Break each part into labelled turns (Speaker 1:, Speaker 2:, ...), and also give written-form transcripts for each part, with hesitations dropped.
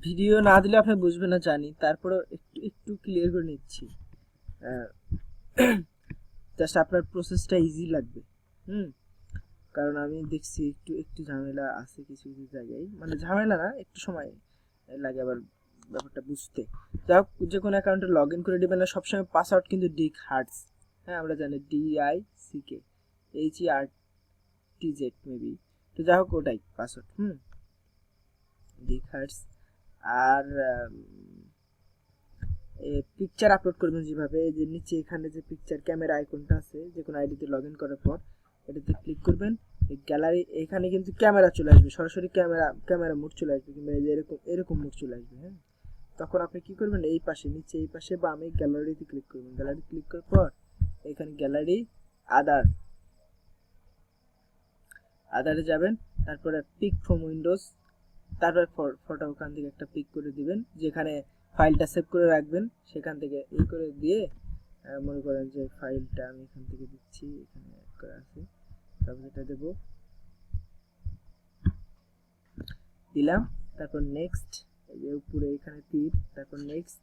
Speaker 1: Video না দিলে আপনি বুঝবেন না জানি, তারপরে একটু একটু ক্লিয়ার করে নিচ্ছি, জাস্ট আপনার প্রসেসটা ইজি লাগবে। কারণ আমি দেখছি একটু একটু ঝামেলা আছে কিছু কিছু জায়গায়, মানে ঝামেলা না, একটু সময় লাগে আবার ব্যাপারটা বুঝতে। যাই হোক, যে কোনো অ্যাকাউন্টে লগ ইন করে দেবেন না সবসময়। পাসওয়ার্ড কিন্তু ডিক হার্টস, হ্যাঁ আমরা জানি DICK HERTZ মেবি, তো যাই হোক ওটাই পাসওয়ার্ড। ডিক হার্টস। আর পিকচার আপলোড করবেন যেভাবে, যে নিচে এখানে যে পিকচার ক্যামেরা আইকনটা আছে, যে কোনো আইডিতে লগ ইন করার পর এটাতে ক্লিক করবেন। এই গ্যালারি, এখানে কিন্তু ক্যামেরা চলে আসবে, সরাসরি ক্যামেরা মোড চলে আসবে, কিংবা এই যে এরকম এরকম মোড চলে আসবে। হ্যাঁ, তখন আপনি কি করবেন, এই পাশে নিচে এই পাশে বামে গ্যালারিতে ক্লিক করবেন। গ্যালারি ক্লিক করার পর এখানে গ্যালারি আদারে যাবেন, তারপরে পিক ফ্রম উইন্ডোজ, তারপর ফটো ওখান থেকে একটা পিক করে দিবেন, যেখানে ফাইলটা সেভ করে রাখবেন সেখান থেকে এই করে দিয়ে, মনে করেন যে ফাইলটা আমি এখান থেকে দিচ্ছি, এখানে অ্যাড করা আছে, তারপর এটা দেব, দিলাম, তারপর নেক্সট, এই যে উপরে এখানে তীর, তারপর নেক্সট।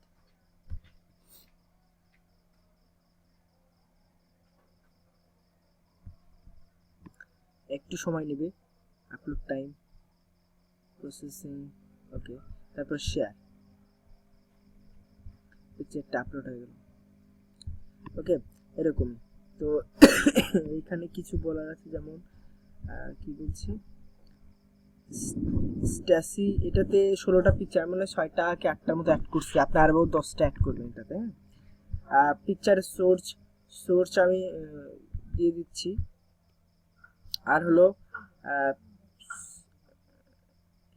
Speaker 1: একটু সময় নেবে, আপলোড টাইম, প্রসেসিং, ওকে, তারপর শেয়ার, পিকচারটা আপলোড হয়ে গেল। ওকে, এরকম। তো এখানে কিছু বলার আছে, যেমন কি বলছি, স্ট্যাসি, এটাতে 16টা পিকচার, মানে 6টা কি 8টার মতো অ্যাড করছি, আপনি আরও 10টা অ্যাড করবেন এটাতে। পিকচারের সোর্স আমি দিয়ে দিচ্ছি। আর হলো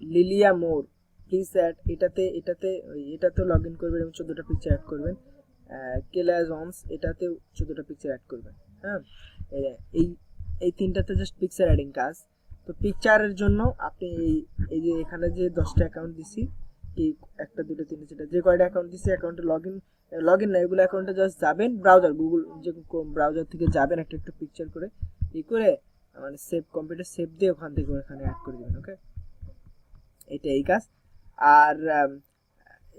Speaker 1: লিলিয়া মোর প্লিজ অ্যাড, এটাতে লগ ইন করবেন এবং 14টা পিকচার অ্যাড করবেন। কেলাজন্স, এটাতেও 14টা পিকচার অ্যাড করবেন। হ্যাঁ, এই এই তিনটাতে জাস্ট পিকচার অ্যাডিং কাজ। তো পিকচারের জন্য আপনি এই যে এখানে যে 10টা অ্যাকাউন্ট দিছি, এই 1 2 3 4 যে কয়টা অ্যাকাউন্ট দিছি, অ্যাকাউন্টে লগ ইন না, এগুলো অ্যাকাউন্টে জাস্ট যাবেন, ব্রাউজার গুগল যে ব্রাউজার থেকে যাবেন, একটা একটা পিকচার করে করে, মানে সেভ, কম্পিউটার সেভ দিয়ে ওখান থেকে ওখানে অ্যাড করে দেবেন। ওকে, এটা এই কাজ। আর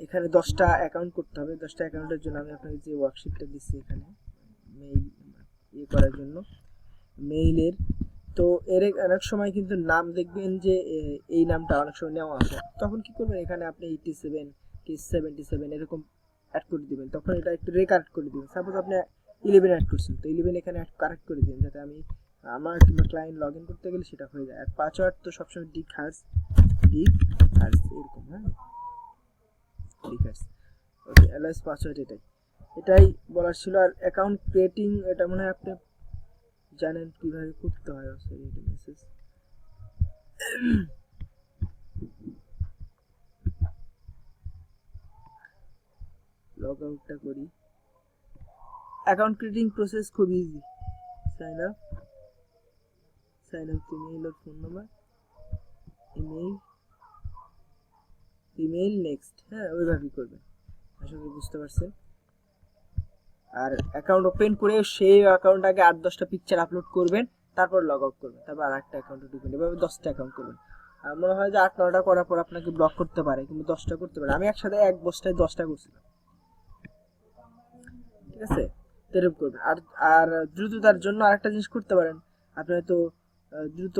Speaker 1: এখানে 10টা অ্যাকাউন্ট করতে হবে। 10টা অ্যাকাউন্টের জন্য আমি আপনাকে যে ওয়ার্কশিটটা দিচ্ছি এখানে, মেইল করার জন্য, মেইলের, তো এর অনেক সময় কিন্তু নাম দেখবেন যে এই নামটা অনেক সময় নেওয়া আছে, তখন কি করবেন, এখানে আপনি 87 কি 77 এরকম অ্যাড করে দিবেন, তখন এটা একটু রেকারেক্ট করে দিবেন। সাপোজ আপনি 11 অ্যাড করছেন, তো 11 এখানে কারেক্ট করে দিবেন, যাতে আমি আমার কিংবা ক্লায়েন্ট লগ ইন করতে গেলে সেটা হয়ে যায়। আর পাসওয়ার্ড তো সবসময় ডিক হার্স এরকম। হ্যাঁ, ডিক হার্স, ওকে, এলএস পাসওয়ার্ড, এটাই বলার ছিল। আর অ্যাকাউন্ট ক্রিয়েটিং, এটা মনে হয় আপনি জানেন কিভাবে করতে হয়। সরি, এটা মেসেজ, লগ আউটটা করি। অ্যাকাউন্ট ক্রিয়েটিং প্রসেস খুব ইজি। সাইন আপ ইমেইল আর ফোন নাম্বার, ইমেইল নেক্সট। হ্যাঁ, ওইভাবেই করবেন, আশা করি বুঝতে পারছেন। আর অ্যাকাউন্ট ওপেন করে সেই অ্যাকাউন্ট আগে 8-10টা পিকচার আপলোড করবেন, তারপর লগ আউট করবেন, তারপর আরেকটা অ্যাকাউন্টে ঢুকবেন, এভাবে 10টা অ্যাকাউন্ট করবেন। আর মনে হয় যে 8-9টা করার পর আপনাকে ব্লক করতে পারে, কিন্তু 10টা করতে পারে। আমি একসাথে এক বস্তায় 10টা করছিলাম, ঠিক আছে, এরকম করবেন। আর আর দ্রুততার জন্য আরেকটা জিনিস করতে পারেন, আপনি হয়তো দ্রুত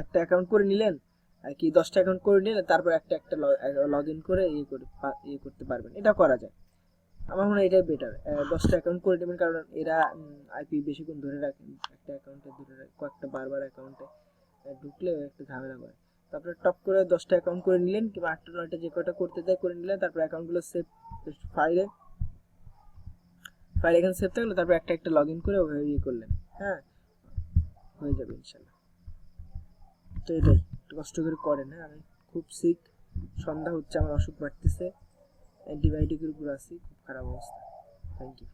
Speaker 1: একটা অ্যাকাউন্ট করে নিলেন, আর কি 10টা অ্যাকাউন্ট করে নিলেন, তারপর একটা একটা লগ ইন করে ইয়ে করতে পারবেন, এটা করা যায়। আমার মনে হয় এটাই বেটার। 10টা অ্যাকাউন্ট করে নেবেন, কারণ এরা আইপি বেশিক্ষণ ধরে রাখেন, একটা অ্যাকাউন্টে ধরে রাখে, কয়েকটা বারবার অ্যাকাউন্টে ঢুকলে একটা ঝামেলা করে। তারপরে টপ করে 10টা অ্যাকাউন্ট করে নিলেন, কিংবা 8টা 9টা যে কয়টা করতে দেয় করে নিলেন, তারপর অ্যাকাউন্টগুলো সেভ ফাইল এখানে সেভ থাকলো, তারপর একটা একটা লগ ইন করে ওভাবে ইয়ে করলেন। হ্যাঁ, হয়ে যাবে ইনশাল্লাহ। তো এটাই, একটু কষ্ট করে করেন। হ্যাঁ, আমি খুব সিক, সন্ধ্যা হচ্ছে, আমার অসুখ বাড়তেছে, অ্যান্টিবায়োটিকের উপর আছি, খুব খারাপ অবস্থা। Thank you.